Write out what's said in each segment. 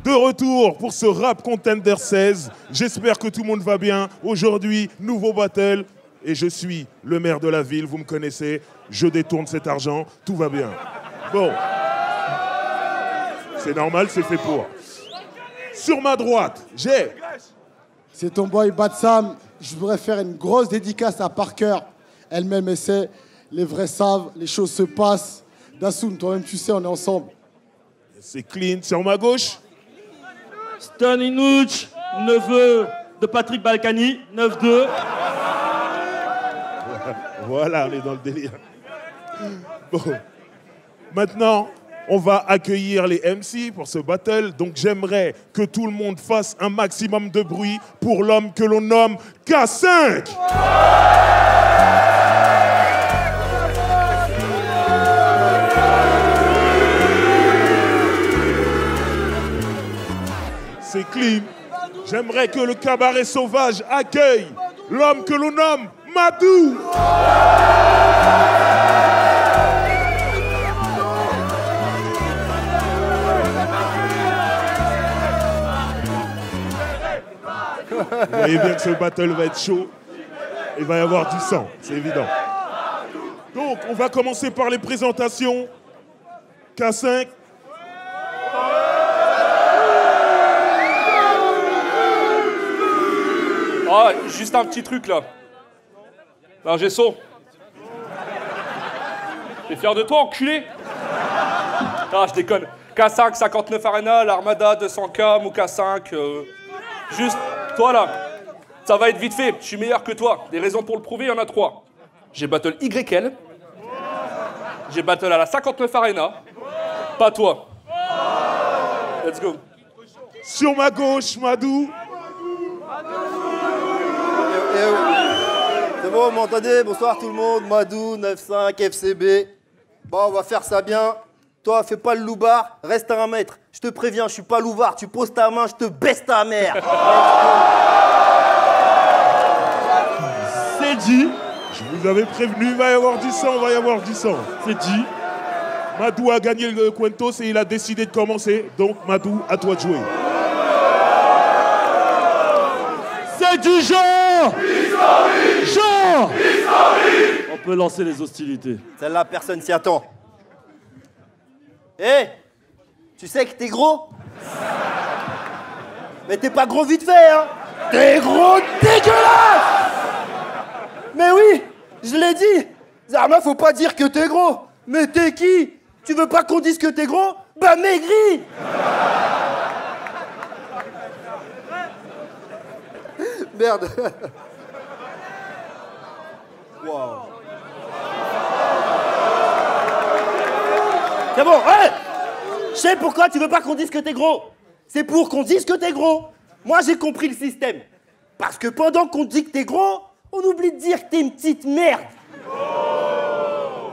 De retour pour ce Rap Contender 16. J'espère que tout le monde va bien. Aujourd'hui, nouveau battle. Et je suis le maire de la ville, vous me connaissez. Je détourne cet argent, tout va bien. Bon. C'est normal, c'est fait pour. Sur ma droite, j'ai... C'est ton boy Batsam. Je voudrais faire une grosse dédicace à Parker. Elle-même essaie. Les vrais savent, les choses se passent. Dassoun, toi-même tu sais, on est ensemble. C'est clean. Sur ma gauche, Stan Inouch, neveu de Patrick Balkany, 9-2. voilà, on est dans le délire. Bon. Maintenant, on va accueillir les MC pour ce battle. Donc j'aimerais que tout le monde fasse un maximum de bruit pour l'homme que l'on nomme K5. C'est clean. J'aimerais que le cabaret sauvage accueille l'homme que l'on nomme Madou. Vous voyez bien que ce battle va être chaud. Il va y avoir du sang, c'est évident. Donc, on va commencer par les présentations. K5. Oh, juste un petit truc là. L'ingé son. T'es fier de toi, enculé? Ah, je déconne. K5, 59 Arena, l'Armada, 200K, Mouka 5. Juste, toi là, ça va être vite fait. Je suis meilleur que toi. Des raisons pour le prouver, il y en a 3. J'ai battle YL. J'ai battle à la 59 Arena. Pas toi. Let's go. Sur ma gauche, Madou. C'est bon, vous m'entendez? Bonsoir tout le monde, Madou, 9-5, FCB. Bon, on va faire ça bien. Toi, fais pas le loupard, reste à 1 mètre. Je te préviens, je suis pas loupard. Tu poses ta main, je te baisse ta mère. C'est dit. Je vous avais prévenu, il va y avoir du sang, il va y avoir du sang. C'est dit. Madou a gagné le Quintos et il a décidé de commencer. Donc, Madou, à toi de jouer. C'est du genre. Historique. Genre. Historique. On peut lancer les hostilités. Celle-là, personne s'y attend. Hé, tu sais que t'es gros? Mais t'es pas gros vite fait, hein? T'es gros dégueulasse! Mais oui, je l'ai dit. Zarma, faut pas dire que t'es gros. Mais t'es qui? Tu veux pas qu'on dise que t'es gros? Bah maigri! Merde. Waouh. C'est bon, ouais. Je sais pourquoi tu veux pas qu'on dise que t'es gros. C'est pour qu'on dise que t'es gros. Moi, j'ai compris le système. Parce que pendant qu'on dit que t'es gros, on oublie de dire que t'es une petite merde.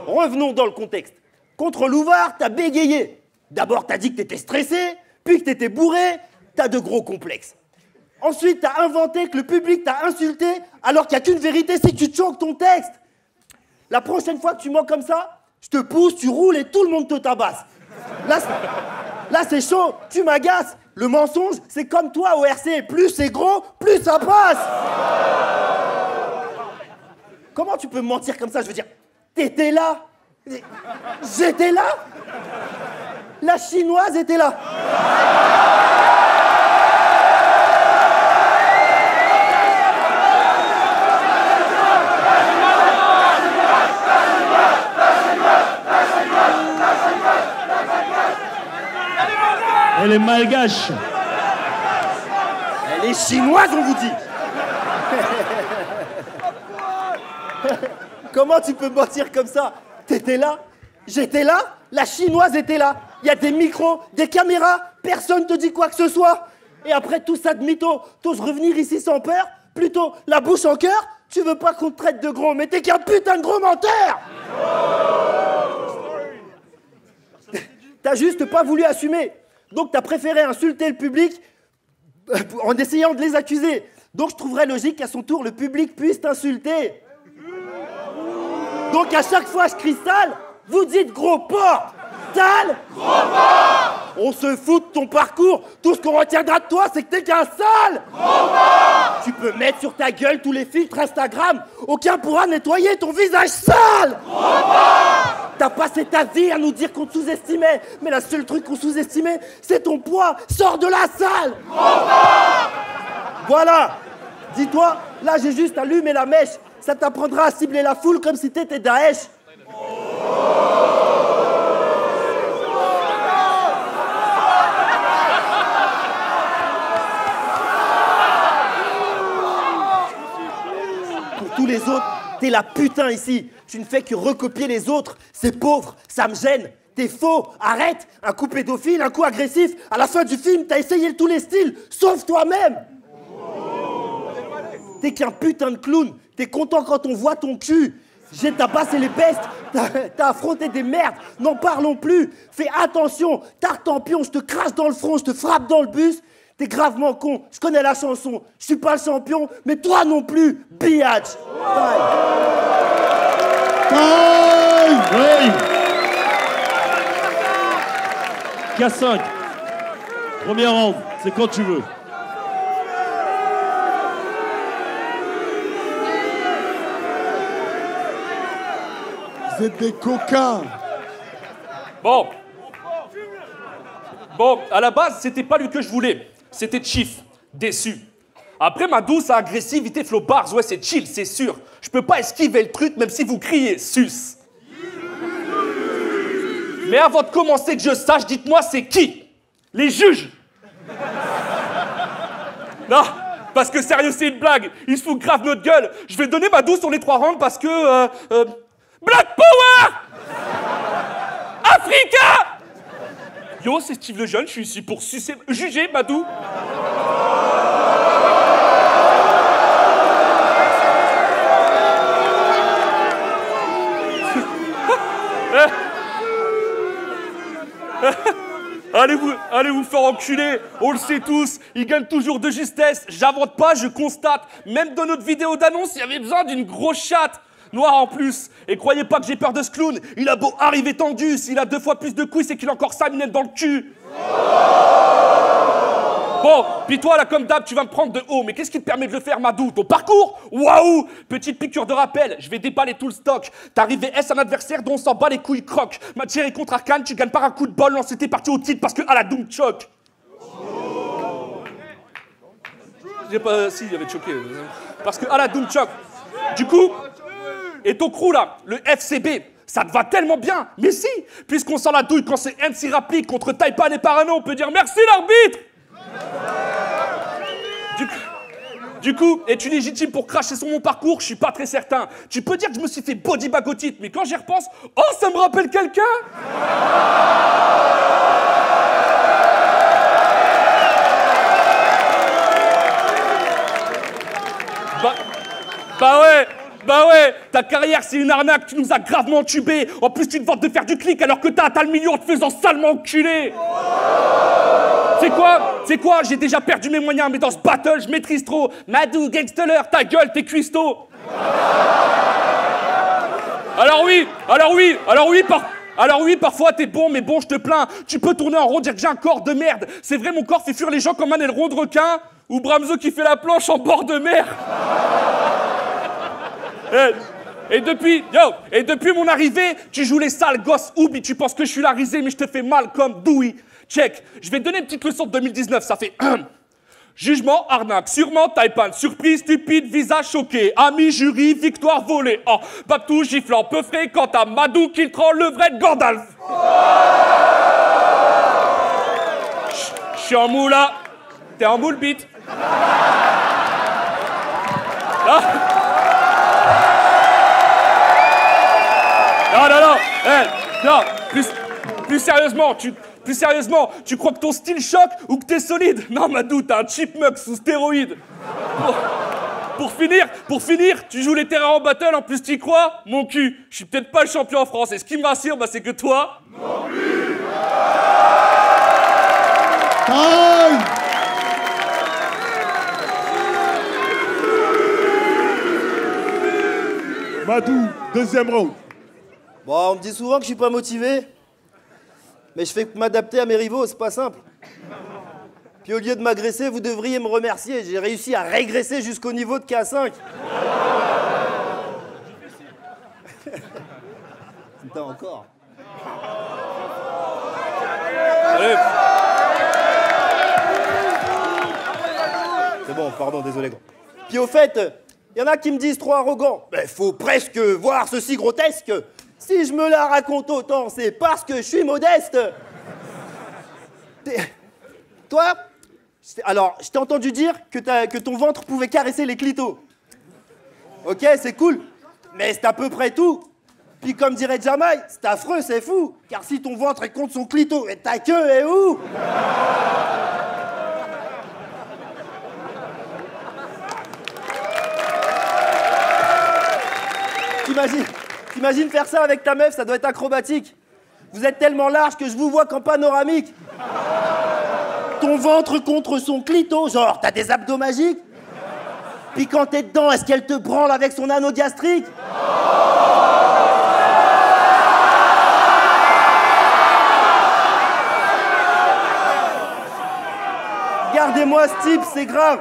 Revenons dans le contexte. Contre Louvard, t'as bégayé. D'abord, t'as dit que t'étais stressé, puis que t'étais bourré. T'as de gros complexes. Ensuite, t'as inventé que le public t'a insulté, alors qu'il n'y a qu'une vérité, c'est que tu choques ton texte. La prochaine fois que tu mens comme ça, je te pousse, tu roules et tout le monde te tabasse. Là c'est chaud, tu m'agaces. Le mensonge, c'est comme toi au RC. Plus c'est gros, plus ça passe. Comment tu peux me mentir comme ça? Je veux dire, t'étais là. J'étais là. La chinoise était là. Elle est malgache. Elle est chinoise, on vous dit. Comment tu peux mentir comme ça? T'étais là? J'étais là? La chinoise était là. Il y a des micros, des caméras, personne te dit quoi que ce soit. Et après tout ça de mytho, t'oses revenir ici sans peur? Plutôt la bouche en cœur? Tu veux pas qu'on te traite de gros, mais t'es qu'un putain de gros menteur. T'as juste pas voulu assumer. Donc t'as préféré insulter le public en essayant de les accuser. Donc je trouverais logique qu'à son tour, le public puisse t'insulter. Donc à chaque fois je crie sale, vous dites gros porc. Sale. Gros porc. On se fout de ton parcours. Tout ce qu'on retiendra de toi, c'est que t'es qu'un sale. Tu peux mettre sur ta gueule tous les filtres Instagram. Aucun pourra nettoyer ton visage sale. T'as passé ta vie à nous dire qu'on te sous-estimait. Mais le seul truc qu'on sous-estimait, c'est ton poids. Sors de la salle. Voilà. Dis-toi, là j'ai juste allumé la mèche. Ça t'apprendra à cibler la foule comme si t'étais Daesh. Pour tous les autres, t'es la putain ici. Tu ne fais que recopier les autres. C'est pauvre, ça me gêne. T'es faux, arrête. Un coup pédophile, un coup agressif. À la fin du film, t'as essayé tous les styles, sauf toi-même. T'es qu'un putain de clown. T'es content quand on voit ton cul. J'ai tabassé les pestes. T'as affronté des merdes. N'en parlons plus. Fais attention. Tartampion, je te crache dans le front, je te frappe dans le bus. T'es gravement con. Je connais la chanson. Je suis pas le champion, mais toi non plus. Biatch. Oui. K5. Premier round, c'est quand tu veux. Vous êtes des coquins. Bon, à la base, c'était pas lui que je voulais. C'était Chief, déçu. Après ma douce agressivité flow bars, ouais, c'est chill, c'est sûr. Je peux pas esquiver le truc, même si vous criez sus. Mais avant de commencer que je sache, dites-moi, c'est qui? Les juges. Non, parce que sérieux, c'est une blague. Ils se foutent grave notre gueule. Je vais donner ma douce sur les 3 rounds parce que... Black Power! Africa! Yo, c'est Steve le Jeune, je suis ici pour juger Madou. Allez vous faire enculer, on le sait tous, ils gagnent toujours de justesse, j'invente pas, je constate, même dans notre vidéo d'annonce, il y avait besoin d'une grosse chatte, noire en plus, et croyez pas que j'ai peur de ce clown, il a beau arriver tendu, s'il a 2 fois plus de couilles, c'est qu'il a encore 5 minettes dans le cul. Bon, puis toi là comme d'hab, tu vas me prendre de haut, mais qu'est-ce qui te permet de le faire Madou? Ton parcours? Waouh! Petite piqûre de rappel, je vais déballer tout le stock. T'as arrivé S un adversaire dont on s'en bat les couilles croque. Match série contre Arkane, tu gagnes par un coup de bol, non c'était parti au titre parce que à la Doom choc. J'ai pas... Si, il avait choqué. Parce que à la Doom choc. Du coup, et ton crew là, le FCB, ça te va tellement bien. Mais si, puisqu'on sent la douille quand c'est MC Rapide contre Taipan et Parano, on peut dire merci l'arbitre. Du coup, es-tu légitime pour cracher sur mon parcours? Je suis pas très certain. Tu peux dire que je me suis fait body bag au titre, mais quand j'y repense, oh, ça me rappelle quelqu'un. Bah ouais, ta carrière c'est une arnaque, tu nous as gravement tubé. En plus tu te vantes de faire du clic alors que t'as atteint le million en te faisant salement enculer. C'est quoi? J'ai déjà perdu mes moyens, mais dans ce battle, je maîtrise trop. Madou, gangsteller, ta gueule, t'es cuistot. Alors oui, parfois t'es bon, mais bon, je te plains. Tu peux tourner en rond, dire que j'ai un corps de merde. C'est vrai, mon corps fait fuir les gens comme un aileron de requin. Ou Bramzo qui fait la planche en bord de mer. Et depuis mon arrivée, tu joues les sales gosses oubli. Tu penses que je suis la risée, mais je te fais mal comme Dewey. Check, je vais te donner une petite leçon de 2019, ça fait jugement, arnaque, sûrement, Taipan, surprise, stupide, visage choqué, ami, jury, victoire volée. Oh, Babtou, giflant, peu fréquent, à Madou, Kiltran, le vrai de Gandalf. Je suis en moule là, t'es en moule bite. Non, plus sérieusement, tu crois que ton style choque ou que t'es solide? Non, Madou, t'es un chipmunk sous stéroïde. Pour finir, tu joues les terrains en battle, en plus t'y crois? Mon cul, je suis peut-être pas le champion en France, et ce qui me rassure, bah, c'est que toi... Non plus. Madou, deuxième round. Bon, on me dit souvent que je suis pas motivé. Mais je fais que m'adapter à mes rivaux, c'est pas simple. Puis au lieu de m'agresser, vous devriez me remercier. J'ai réussi à régresser jusqu'au niveau de K5. Putain, encore. Allez. C'est bon, pardon, désolé. Gros. Puis au fait, il y en a qui me disent trop arrogant. Mais faut presque voir ceci grotesque. Si je me la raconte autant, c'est parce que je suis modeste. Toi, alors, je t'ai entendu dire que ton ventre pouvait caresser les clitos. Ok, c'est cool. Mais c'est à peu près tout. Puis comme dirait Jamaï, c'est affreux, c'est fou. Car si ton ventre est contre son clito, et ta queue est où? T'imagines faire ça avec ta meuf, ça doit être acrobatique. Vous êtes tellement large que je vous vois qu'en panoramique. Ton ventre contre son clito, genre, t'as des abdos magiques? Puis quand t'es dedans, est-ce qu'elle te branle avec son anneau gastrique? Gardez-moi ce type, c'est grave.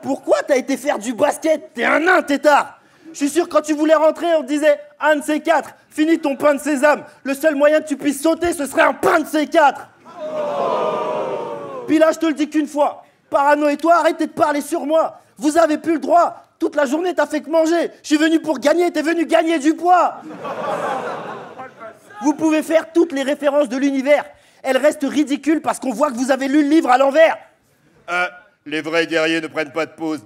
Pourquoi t'as été faire du basket? T'es un nain, tétard. Je suis sûr que quand tu voulais rentrer, on te disait un de ces quatre. Finis ton pain de sésame. Le seul moyen que tu puisses sauter, ce serait un pain de ces quatre. Puis là, je te le dis qu'une fois. Parano et toi, arrêtez de parler sur moi. Vous avez plus le droit. Toute la journée, t'as fait que manger. Je suis venu pour gagner, t'es venu gagner du poids. Vous pouvez faire toutes les références de l'univers. Elles restent ridicules parce qu'on voit que vous avez lu le livre à l'envers. Les vrais guerriers ne prennent pas de pause.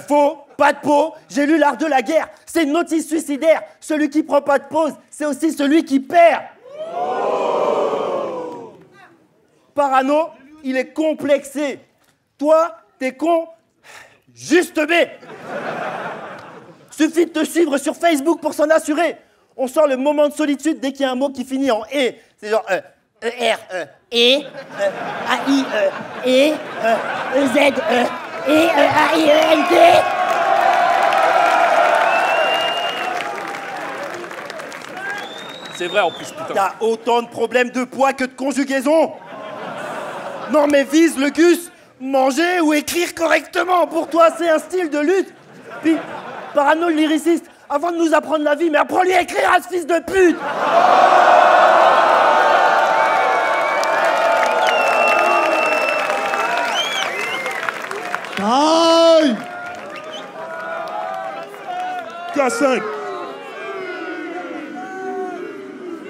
Faux, pas de pause, j'ai lu l'art de la guerre, c'est une notice suicidaire. Celui qui prend pas de pause, c'est aussi celui qui perd. Parano, il est complexé. Toi, t'es con, juste B. Suffit de te suivre sur Facebook pour s'en assurer. On sent le moment de solitude dès qu'il y a un mot qui finit en « et ». C'est genre E-R, E, A-I, E, E-Z, E-A-I-E-N-T. C'est vrai en plus, putain. T'as autant de problèmes de poids que de conjugaison. Non mais vise le gus, manger ou écrire correctement. Pour toi, c'est un style de lutte. Puis, Parano le lyriciste, avant de nous apprendre la vie, mais apprends-lui à écrire à ce fils de pute. Aïe! K5.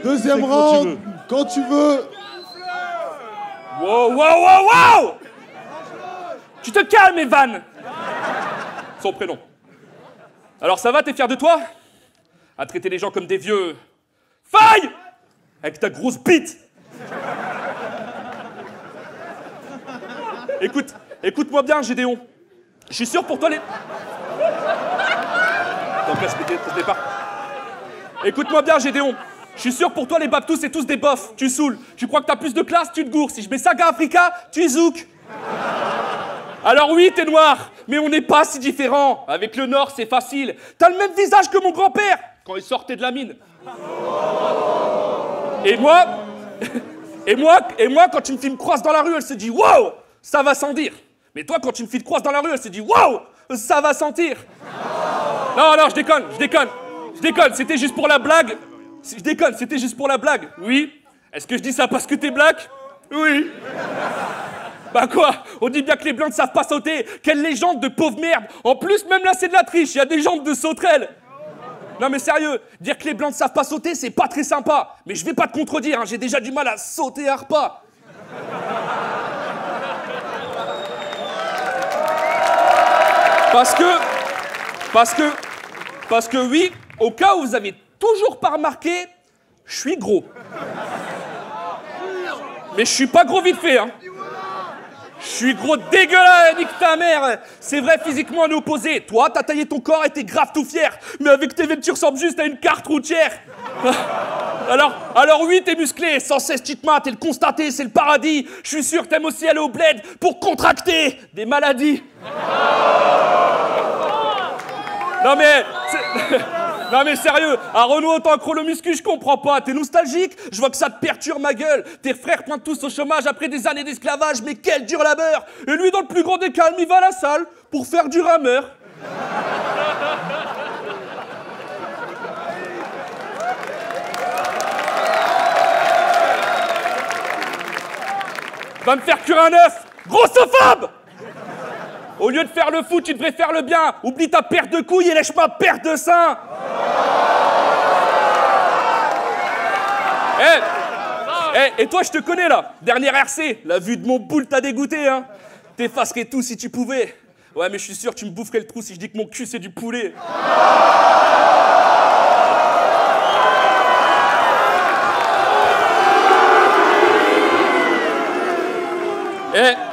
Deuxième C'est round, quand tu veux. Wow, wow, wow, wow! Tu te calmes, Evan! Son prénom. Alors ça va, t'es fier de toi? À traiter les gens comme des vieux... Faille! Avec ta grosse bite! Écoute-moi bien, Gédéon. Je suis sûr pour toi les... Donc là, je départ. Écoute-moi bien, Gédéon. Je suis sûr pour toi, les Baptous, c'est tous des bofs. Tu saoules. Tu crois que t'as plus de classe, tu te gourres. Si je mets Saga Africa, tu zouk. Alors oui, t'es noir, mais on n'est pas si différents. Avec le Nord, c'est facile. T'as le même visage que mon grand-père quand il sortait de la mine. Et moi, quand une fille me croise dans la rue, elle se dit « Wow, ça va sans dire ». Mais toi, quand une fille te croise dans la rue, elle se dit « Wow, ça va sentir ». Non, je déconne, c'était juste pour la blague. Je déconne, c'était juste pour la blague. Oui. Est-ce que je dis ça parce que t'es black? Oui. Bah quoi? On dit bien que les blancs ne savent pas sauter. Quelle légende de pauvre merde. En plus, même là, c'est de la triche. Il y a des jambes de sauterelles. Non mais sérieux, dire que les blancs ne savent pas sauter, c'est pas très sympa. Mais je vais pas te contredire, hein, j'ai déjà du mal à sauter un repas. Parce que oui, au cas où vous avez toujours pas remarqué, je suis gros. Mais je suis pas gros vite fait, hein. Je suis gros dégueulasse, nique ta mère. C'est vrai, physiquement on est opposés. Toi, t'as taillé ton corps et t'es grave tout fier. Mais avec tes veines, tu ressembles juste à une carte routière. Alors oui, t'es musclé, sans cesse tu te mates et le constater, c'est le paradis. Je suis sûr que t'aimes aussi aller au bled pour contracter des maladies. Non mais... Non mais sérieux, à Renault autant que le muscu, je comprends pas. T'es nostalgique? Je vois que ça te perturbe ma gueule. Tes frères pointent tous au chômage après des années d'esclavage, mais quel dur labeur. Et lui, dans le plus grand des calmes, il va à la salle pour faire du rameur. Va me faire cuire un œuf, grossophobe! Au lieu de faire le fou, tu devrais faire le bien. Oublie ta perte de couilles et lèche ma perte de sein. Et toi, je te connais là. Dernière RC, la vue de mon boule t'a dégoûté, hein. T'effacerais tout si tu pouvais. Ouais, mais je suis sûr que tu me boufferais le trou si je dis que mon cul c'est du poulet.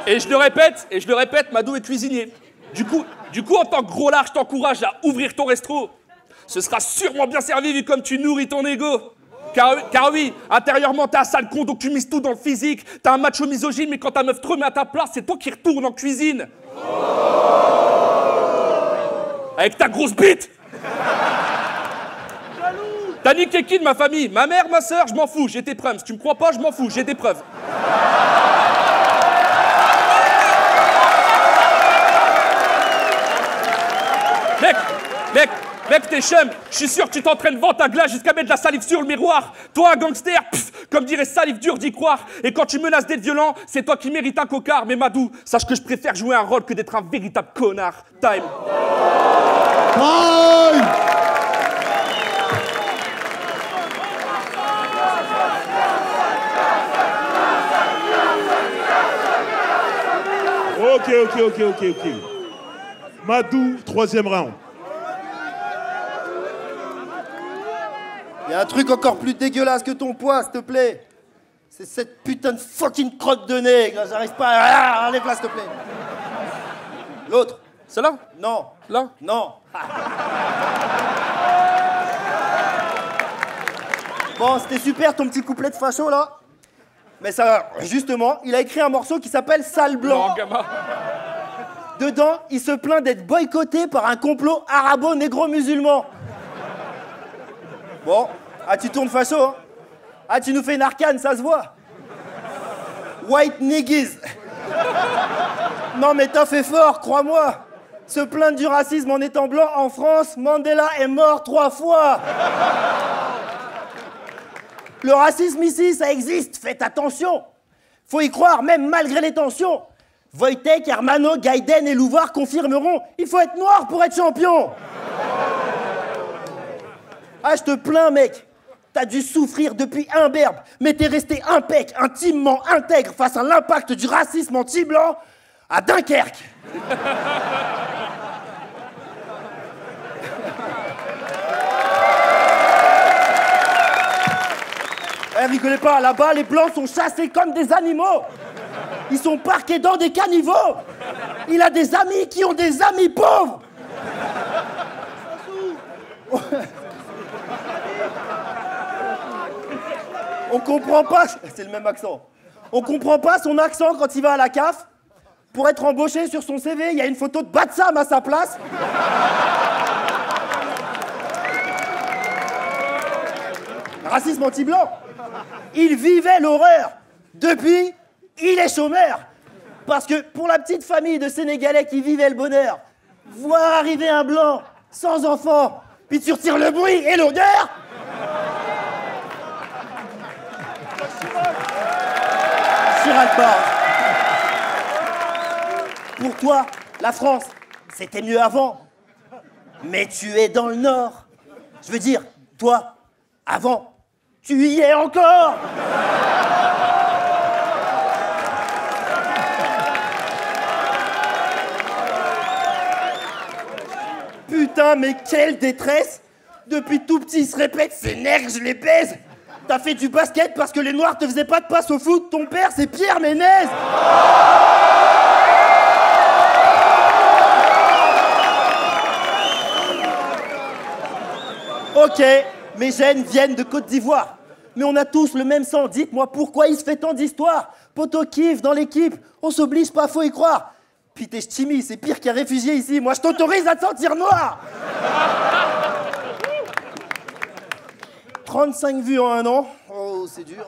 Et je le répète, Madou est cuisinier. Du coup, en tant que gros lard, je t'encourage à ouvrir ton resto. Ce sera sûrement bien servi vu comme tu nourris ton ego. Car oui, intérieurement, t'es un sale con, donc tu mises tout dans le physique. T'es un macho misogyne, mais quand ta meuf te remet à ta place, c'est toi qui retourne en cuisine. Avec ta grosse bite. T'as niqué qui de ma famille? Ma mère, ma soeur, je m'en fous, j'ai tes preuves. Si tu me crois pas, je m'en fous, j'ai des preuves. Mec, t'es chum, je suis sûr que tu t'entraînes devant ta glace jusqu'à mettre de la salive sur le miroir. Toi, un gangster, comme dirait Salif, dur d'y croire. Et quand tu menaces d'être violent, c'est toi qui mérites un cocard. Mais Madou, sache que je préfère jouer un rôle que d'être un véritable connard. Time. Time. Ok. Madou, 3e round. Il y a un truc encore plus dégueulasse que ton poids, s'il te plaît. C'est cette putain de fucking crotte de nègre. J'arrive pas à... Enlève-la, s'il te plaît. L'autre. Celle-là? Non. Là? Non. Bon, c'était super ton petit couplet de facho, là. Mais ça, justement, il a écrit un morceau qui s'appelle Sale Blanc. Non, gamin. Dedans, il se plaint d'être boycotté par un complot arabo-négro-musulman. Bon, tu tournes facho, hein. Tu nous fais une arcane, ça se voit. White niggas. Non mais t'as fait fort, crois-moi. Se plaindre du racisme en étant blanc en France, Mandela est mort 3 fois. Le racisme ici, ça existe, faites attention. Faut y croire, même malgré les tensions. Wojtek, Hermano, Gaiden et Louvard confirmeront, il faut être noir pour être champion. Je te plains, mec. T'as dû souffrir depuis imberbe, mais t'es resté impec, intimement intègre face à l'impact du racisme anti-blanc à Dunkerque. Rigolez pas, là-bas, les blancs sont chassés comme des animaux. Ils sont parqués dans des caniveaux. Il a des amis qui ont des amis pauvres. On comprend pas, c'est le même accent. On comprend pas son accent quand il va à la CAF. Pour être embauché sur son CV, il y a une photo de Batsam à sa place. Racisme anti-blanc. Il vivait l'horreur. Depuis, il est chômeur. Parce que pour la petite famille de Sénégalais qui vivaient le bonheur, voir arriver un blanc sans enfant, puis tu retires le bruit et l'odeur. Chirac Bar. Pour toi, la France, c'était mieux avant. Mais tu es dans le Nord. Je veux dire, toi, avant, tu y es encore. Putain, mais quelle détresse! Depuis tout petit, il se répète, ces nègres, je les baise! T'as fait du basket parce que les Noirs te faisaient pas de passe au foot, ton père, c'est Pierre Ménez! Ok, mes gènes viennent de Côte d'Ivoire. Mais on a tous le même sang, dites-moi pourquoi il se fait tant d'histoires? Poto kiffe dans l'équipe, on s'oblige pas, faut y croire. Puis t'es ch'timi, c'est pire qu'un réfugié ici. Moi, je t'autorise à te sentir noir. 35 vues en un an. Oh, c'est dur.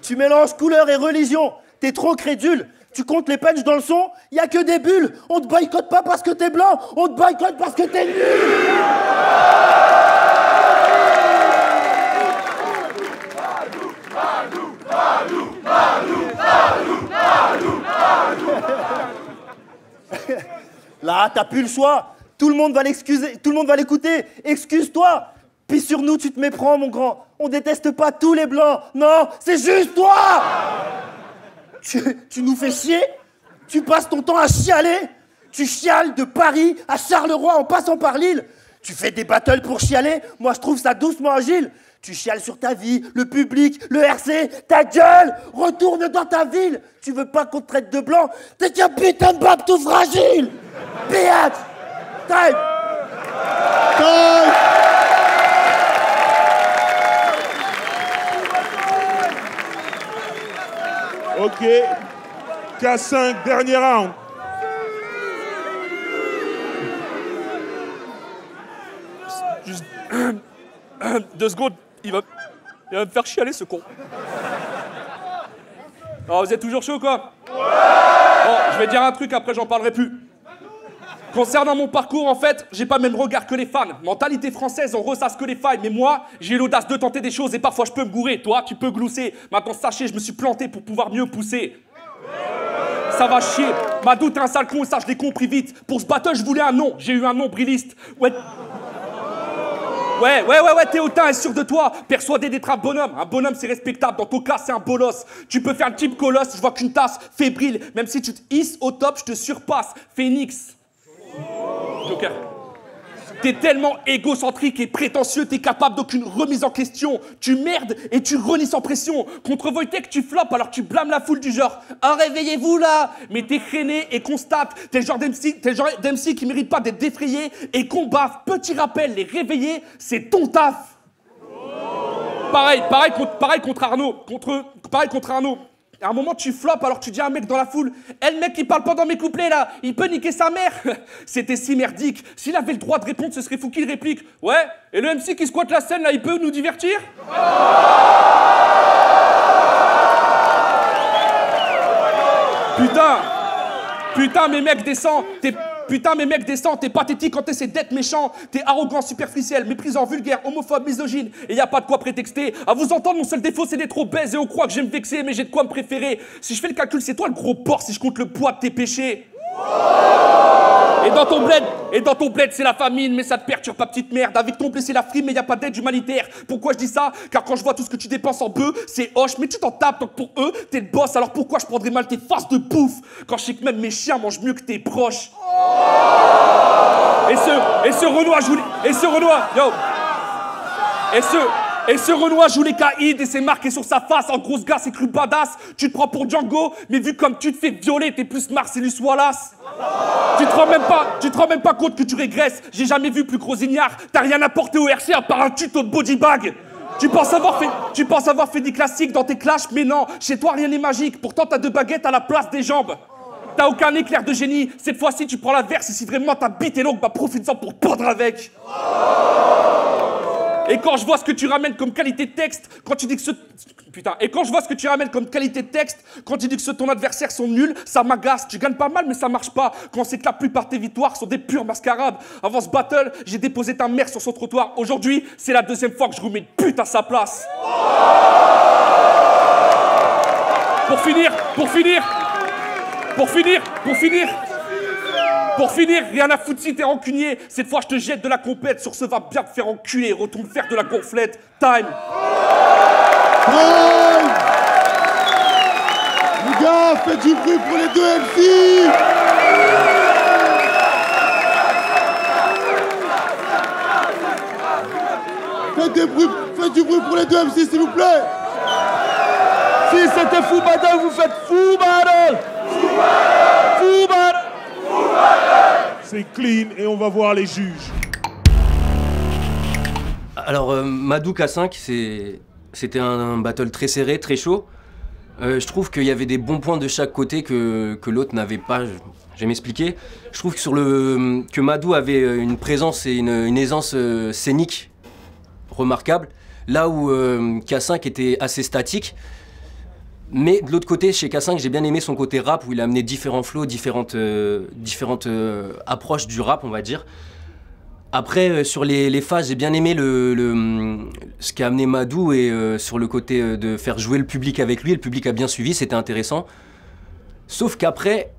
Tu mélanges couleur et religion. T'es trop crédule. Tu comptes les punchs dans le son, y a que des bulles. On te boycotte pas parce que t'es blanc, on te boycotte parce que t'es nul. Là, t'as plus le choix. Tout le monde va l'excuser, tout le monde va l'écouter. Excuse-toi. Puis sur nous, tu te méprends, mon grand. On déteste pas tous les blancs. Non, c'est juste toi. Tu nous fais chier. Tu passes ton temps à chialer. Tu chiales de Paris à Charleroi en passant par Lille. Tu fais des battles pour chialer. Moi, je trouve ça doucement agile. Tu chiales sur ta vie, le public, le RC, ta gueule. Retourne dans ta ville. Tu veux pas qu'on te traite de blanc. T'es qu'un putain de bab tout fragile. Biatch. Time. Time. Ok. K5, dernier round. Juste 2 secondes, il va me faire chialer ce con. Alors, vous êtes toujours chaud quoi? Bon, je vais dire un truc, après j'en parlerai plus. Concernant mon parcours, en fait, j'ai pas le même regard que les fans. Mentalité française, on ressasse que les failles. Mais moi, j'ai l'audace de tenter des choses et parfois je peux me gourer. Toi, tu peux glousser. Maintenant, sachez, je me suis planté pour pouvoir mieux pousser. Ça va chier. Madou, t'es un sale con et ça, je l'ai compris vite. Pour ce battle, je voulais un nom. J'ai eu un nombriliste. Ouais, t'es hautain et sûr de toi. Persuadé d'être un bonhomme. Un bonhomme, c'est respectable. Dans ton cas, c'est un bolos. Tu peux faire un type colosse. Je vois qu'une tasse fébrile. Même si tu te hisses au top, je te surpasse. Phoenix. Joker. T'es tellement égocentrique et prétentieux, t'es capable d'aucune remise en question. Tu merdes et tu renies sans pression. Contre Wojtek, tu floppes alors tu blâmes la foule du genre « Ah, réveillez-vous là !» Mais t'es freiné et constate. T'es le genre d'MC qui mérite pas d'être défrayé et qu'on baffe. Petit rappel, les réveiller, c'est ton taf. Pareil contre Arnaud. Pareil contre Arnaud. À un moment, tu floppes alors tu dis à un mec dans la foule « Eh, le mec qui parle pas dans mes couplets, là, il peut niquer sa mère !» C'était si merdique. S'il avait le droit de répondre, ce serait fou qu'il réplique « Ouais, et le MC qui squatte la scène, là, il peut nous divertir ?» Putain, mes mecs descends, t'es pathétique quand t'essaies d'être méchant. T'es arrogant, superficiel, méprisant, vulgaire, homophobe, misogyne. Et y a pas de quoi prétexter. À vous entendre, mon seul défaut, c'est d'être obèse et on croit que j'aime vexer, mais j'ai de quoi me préférer. Si je fais le calcul, c'est toi le gros porc si je compte le poids de tes péchés. Et dans ton bled, c'est la famine, mais ça te perturbe pas, petite merde. Avec ton blé, c'est la frime, mais y a pas d'aide humanitaire. Pourquoi je dis ça? Car quand je vois tout ce que tu dépenses en bœuf, c'est hoche, mais tu t'en tapes, donc pour eux, t'es le boss. Alors pourquoi je prendrais mal tes faces de bouffe quand je sais que même mes chiens mangent mieux que tes proches? Et ce Renoir joue les caïds et c'est marqué sur sa face. En grosse gars, c'est cru badass. Tu te prends pour Django, mais vu comme tu te fais violer, t'es plus Marcellus Wallace. Tu te rends même pas compte que tu régresses. J'ai jamais vu plus gros ignare. T'as rien apporté au RC à part un tuto de bodybag. Tu penses avoir fait des classiques dans tes clashs, mais non, chez toi rien n'est magique. Pourtant t'as 2 baguettes à la place des jambes. T'as aucun éclair de génie. Cette fois-ci, tu prends la verse et si vraiment ta bite est longue, bah profite-en pour pondre avec. Et quand je vois ce que tu ramènes comme qualité de texte, quand tu dis que ton adversaire sont nuls, ça m'agace. Tu gagnes pas mal, mais ça marche pas. Quand on sait que la plupart de tes victoires sont des pures mascarades. Avant ce battle, j'ai déposé ta mère sur son trottoir. Aujourd'hui, c'est la 2e fois que je remets une pute à sa place. Pour finir, rien à foutre si t'es rancunier. Cette fois, je te jette de la compète. Sur ce, va bien te faire enculer. Retourne faire de la gonflette. Time. Les gars, faites du bruit pour les 2 MC. Faites du bruit pour les 2 MC, s'il vous plaît. Si c'était Fou Battle, vous faites Fou Battle. Fou Battle. C'est clean et on va voir les juges. Alors, Madou K5, c'était un battle très serré, très chaud. Je trouve qu'il y avait des bons points de chaque côté que l'autre n'avait pas. Je vais m'expliquer. Je trouve que Madou avait une présence et une aisance scénique remarquables. Là où K5 était assez statique. Mais de l'autre côté, chez K5, j'ai bien aimé son côté rap où il a amené différents flows, différentes approches du rap, on va dire. Après, sur les phases, j'ai bien aimé ce qu'a amené Madou et sur le côté de faire jouer le public avec lui. Le public a bien suivi, c'était intéressant. Sauf qu'après,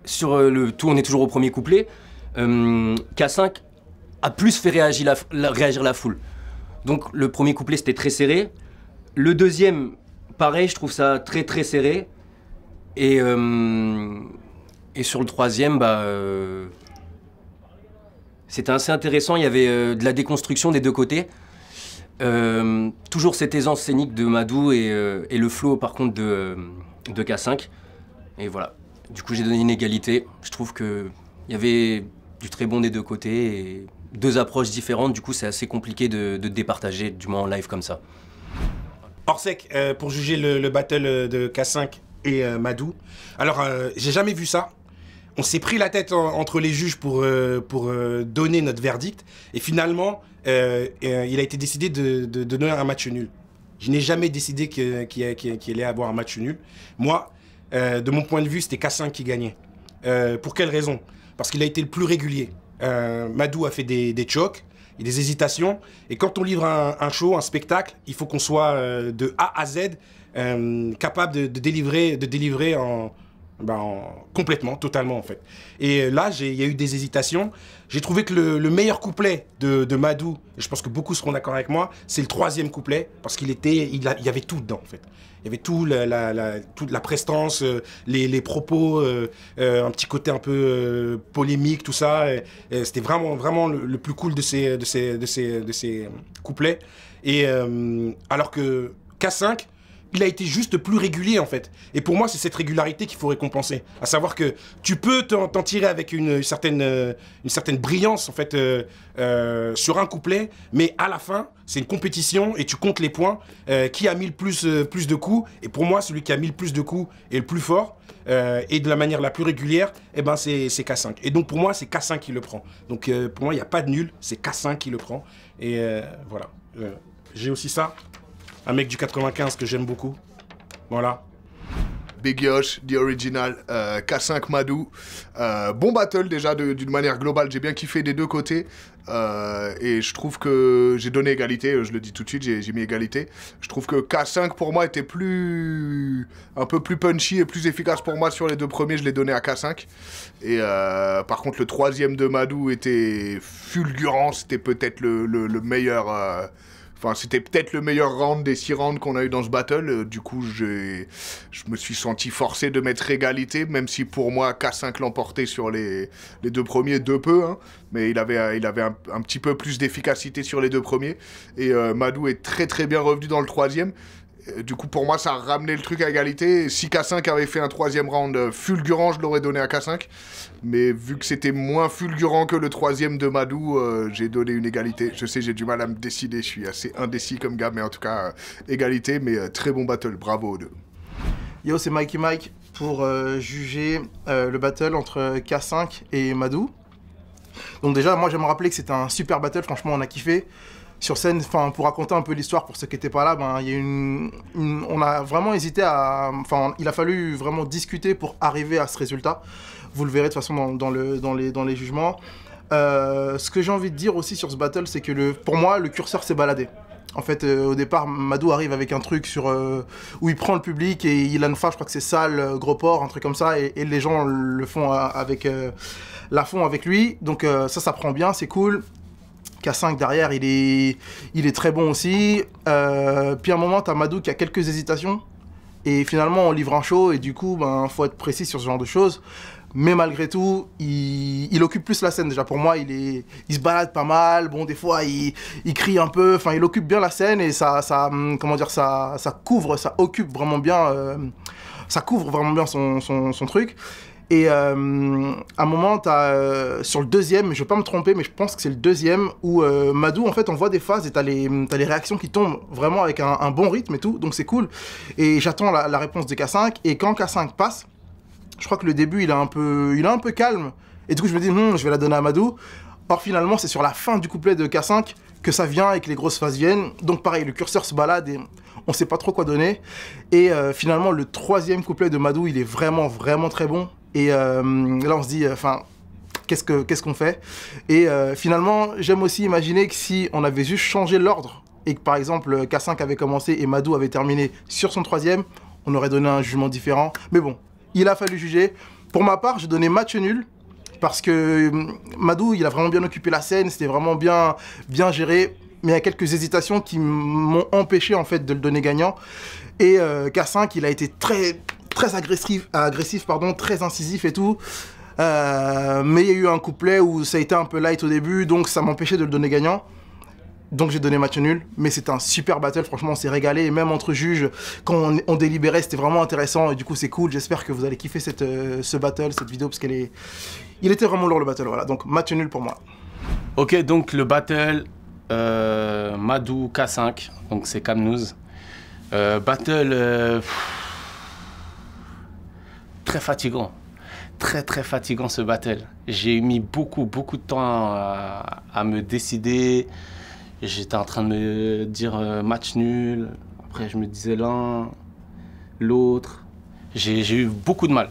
sur le tout, on est toujours au premier couplet, K5 a plus fait réagir la foule. Donc le premier couplet, c'était très serré. Le deuxième, pareil, je trouve ça très très serré. Et sur le troisième, c'était assez intéressant. Il y avait de la déconstruction des deux côtés. Toujours cette aisance scénique de Madou et le flow par contre de K5. Et voilà. Du coup, j'ai donné une égalité. Je trouve qu'il y avait du très bon des deux côtés et deux approches différentes. Du coup, c'est assez compliqué de départager, du moins en live comme ça. Orsec, pour juger le battle de K5 et Madou. Alors, j'ai jamais vu ça. On s'est pris la tête entre les juges pour donner notre verdict. Et finalement, il a été décidé de donner un match nul. Je n'ai jamais décidé qu'il allait avoir un match nul. Moi, de mon point de vue, c'était K5 qui gagnait. Pour quelle raison? Parce qu'il a été le plus régulier. Madou a fait des chocs et des hésitations. Et quand on livre un show, un spectacle, il faut qu'on soit de A à Z capable de délivrer complètement, totalement en fait. Et là, il y a eu des hésitations. J'ai trouvé que le meilleur couplet de Madou, et je pense que beaucoup seront d'accord avec moi, c'est le troisième couplet, parce qu'il y avait tout dedans en fait. Il y avait toute la prestance, les propos, un petit côté un peu polémique, tout ça. C'était vraiment le plus cool de ces couplets. Et alors que K5, il a été juste plus régulier en fait. Et pour moi, c'est cette régularité qu'il faut récompenser. À savoir que tu peux t'en tirer avec une certaine brillance en fait sur un couplet, mais à la fin, c'est une compétition et tu comptes les points. Qui a mis le plus de coups? Et pour moi, celui qui a mis le plus de coups et le plus fort et de la manière la plus régulière, eh ben c'est K5. Et donc pour moi, c'est K5 qui le prend. Donc pour moi, il n'y a pas de nul, c'est K5 qui le prend. Et voilà. J'ai aussi ça. Un mec du 95 que j'aime beaucoup. Voilà. Big Yosh, The Original, K5 Madou. Bon battle déjà d'une manière globale, j'ai bien kiffé des deux côtés. Et je trouve que j'ai donné égalité, je le dis tout de suite, j'ai mis égalité. Je trouve que K5 pour moi était un peu plus punchy et plus efficace pour moi sur les deux premiers, je l'ai donné à K5. Et par contre le troisième de Madou était fulgurant, c'était peut-être le meilleur... Enfin, c'était peut-être le meilleur round des 6 rounds qu'on a eu dans ce battle. Du coup, je me suis senti forcé de mettre égalité, même si pour moi, K5 l'emportait sur les deux premiers, de peu. Hein, mais il avait un petit peu plus d'efficacité sur les deux premiers. Et Madou est très très bien revenu dans le troisième. Du coup, pour moi, ça a ramené le truc à égalité. Si K5 avait fait un troisième round fulgurant, je l'aurais donné à K5. Mais vu que c'était moins fulgurant que le troisième de Madou, j'ai donné une égalité. Je sais, j'ai du mal à me décider. Je suis assez indécis comme gars, mais en tout cas, égalité. Mais très bon battle. Bravo aux deux. Yo, c'est Mikey Mike pour juger le battle entre K5 et Madou. Donc déjà, moi, j'aime rappeler que c'était un super battle. Franchement, on a kiffé. Sur scène, enfin, pour raconter un peu l'histoire pour ceux qui n'étaient pas là, ben, y a on a vraiment hésité enfin, il a fallu vraiment discuter pour arriver à ce résultat. Vous le verrez de toute façon dans les jugements. Ce que j'ai envie de dire aussi sur ce battle, c'est que pour moi, le curseur s'est baladé. En fait, au départ, Madou arrive avec un truc où il prend le public et il a une phase, je crois que c'est Sale, Gros Port, un truc comme ça, et les gens le font avec lui. Donc ça prend bien, c'est cool. K5 derrière, il est très bon aussi. Puis à un moment, t'as Madou qui a quelques hésitations. Et finalement, on livre un show. Et du coup, faut être précis sur ce genre de choses. Mais malgré tout, il occupe plus la scène. Déjà, pour moi, il se balade pas mal. Bon, des fois, il crie un peu. Enfin, il occupe bien la scène. Et ça occupe vraiment bien... ça couvre vraiment bien son truc. Et à un moment, sur le deuxième, je ne vais pas me tromper, mais je pense que c'est le deuxième, où Madou, en fait, on voit des phases et t'as les réactions qui tombent vraiment avec un bon rythme et tout, donc c'est cool. Et j'attends la réponse de K5, et quand K5 passe, je crois que le début, il est un peu calme, et du coup, je me dis, je vais la donner à Madou. Or, finalement, c'est sur la fin du couplet de K5 que ça vient et que les grosses phases viennent. Donc pareil, le curseur se balade et on sait pas trop quoi donner. Et finalement, le troisième couplet de Madou, il est vraiment, vraiment très bon. Et là, on se dit, enfin, qu'est-ce qu'on fait? Et finalement, j'aime aussi imaginer que si on avait juste changé l'ordre et que par exemple, K5 avait commencé et Madou avait terminé sur son troisième, on aurait donné un jugement différent. Mais bon, il a fallu juger. Pour ma part, j'ai donné match nul. Parce que Madou, il a vraiment bien occupé la scène, c'était vraiment bien géré. Mais il y a quelques hésitations qui m'ont empêché en fait de le donner gagnant. Et K5, il a été très agressif, très incisif et tout. Mais il y a eu un couplet où ça a été un peu light au début, donc ça m'empêchait de le donner gagnant. Donc j'ai donné match nul, mais c'était un super battle, franchement on s'est régalé, et même entre juges, quand on délibérait, c'était vraiment intéressant, et du coup c'est cool, j'espère que vous allez kiffer ce battle, cette vidéo, parce il était vraiment lourd le battle, voilà, donc match nul pour moi. Ok, donc le battle, Madou K5, donc c'est Camnouz. Battle, très fatigant. Très fatigant ce battle. J'ai mis beaucoup de temps à me décider. J'étais en train de me dire match nul. Après je me disais l'un, l'autre. J'ai eu beaucoup de mal.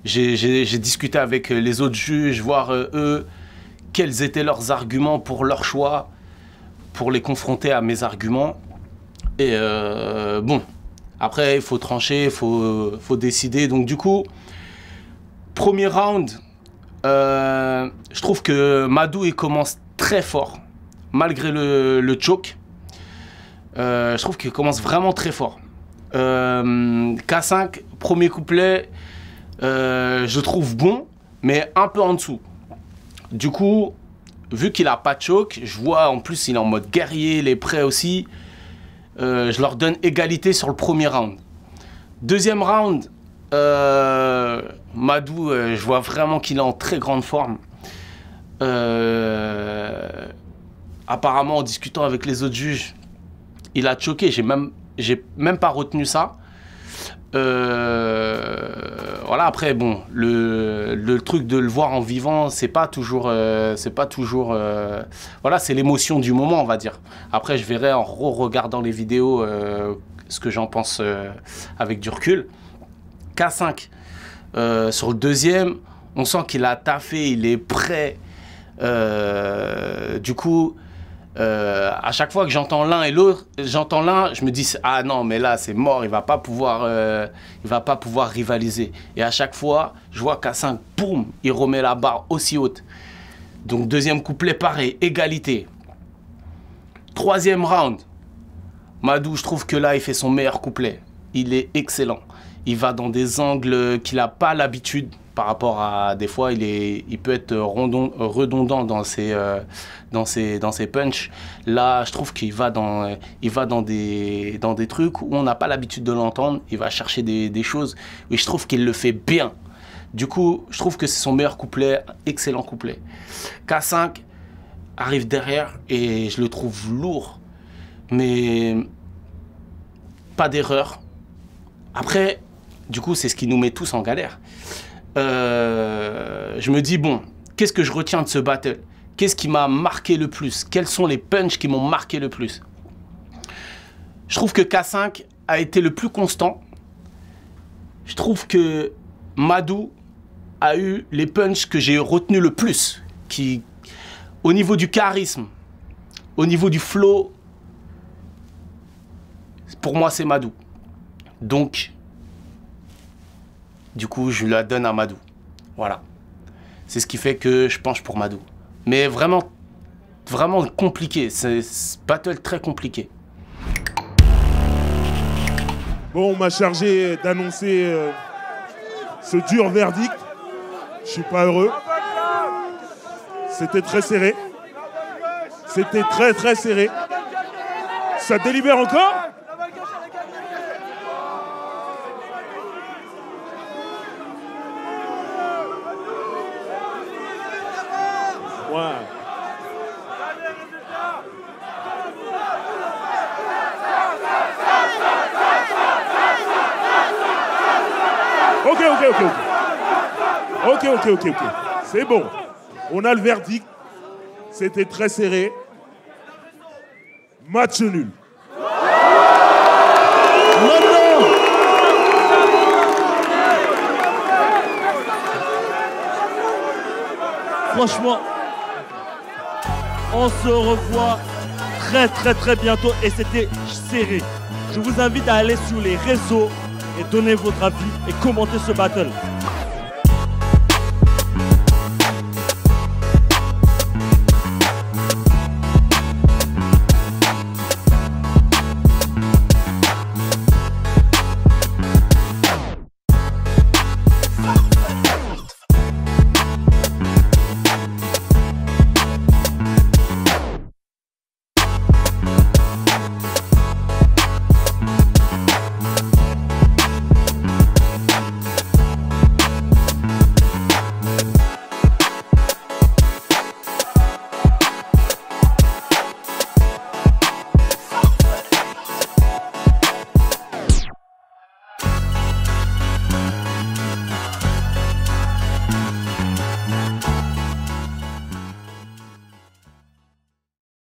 J'ai discuté avec les autres juges, voir eux, quels étaient leurs arguments pour leur choix, pour les confronter à mes arguments. Et bon, après il faut trancher, il faut décider. Donc du coup, premier round, je trouve que Madou il commence très fort, malgré le choke. Je trouve qu'il commence vraiment très fort. K5, premier couplet, je trouve bon, mais un peu en dessous. Du coup, vu qu'il n'a pas de choke, je vois en plus il est en mode guerrier, il est prêt aussi. Je leur donne égalité sur le premier round. Deuxième round, Madou, je vois vraiment qu'il est en très grande forme. Apparemment, en discutant avec les autres juges, il a choqué. J'ai même pas retenu ça. Voilà, après, bon, le truc de le voir en vivant, c'est pas toujours, voilà, c'est l'émotion du moment, on va dire. Après, je verrai en regardant les vidéos ce que j'en pense avec du recul. K5, sur le deuxième, on sent qu'il a taffé, il est prêt. Du coup, à chaque fois que j'entends l'un et l'autre, je me dis ah non mais là c'est mort, il va pas pouvoir rivaliser. Et à chaque fois, je vois K5, boum, il remet la barre aussi haute. Donc deuxième couplet pareil, égalité. Troisième round, Madou, je trouve que là il fait son meilleur couplet. Il est excellent. Il va dans des angles qu'il n'a pas l'habitude. Par rapport à des fois, il peut être redondant dans ses punchs. Là, je trouve qu'il va dans des trucs où on n'a pas l'habitude de l'entendre. Il va chercher des choses et je trouve qu'il le fait bien. Du coup, je trouve que c'est son meilleur couplet, excellent couplet. K5 arrive derrière et je le trouve lourd, mais pas d'erreur. Après, du coup, c'est ce qui nous met tous en galère. Je me dis, bon, qu'est-ce que je retiens de ce battle? Qu'est-ce qui m'a marqué le plus? Quels sont les punchs qui m'ont marqué le plus? Je trouve que K5 a été le plus constant. Je trouve que Madou a eu les punchs que j'ai retenus le plus. Au niveau du charisme, au niveau du flow, pour moi, c'est Madou. Donc, du coup, je la donne à Madou. Voilà. C'est ce qui fait que je penche pour Madou. Mais vraiment compliqué. C'est battle très compliqué. Bon, on m'a chargé d'annoncer ce dur verdict. Je suis pas heureux. C'était très serré. C'était très serré. Ça délibère encore ? Ouais. Ok. C'est bon. On a le verdict. C'était très serré. Match nul. Maintenant, franchement, on se revoit très bientôt et c'était serré. Je vous invite à aller sur les réseaux et donner votre avis et commenter ce battle.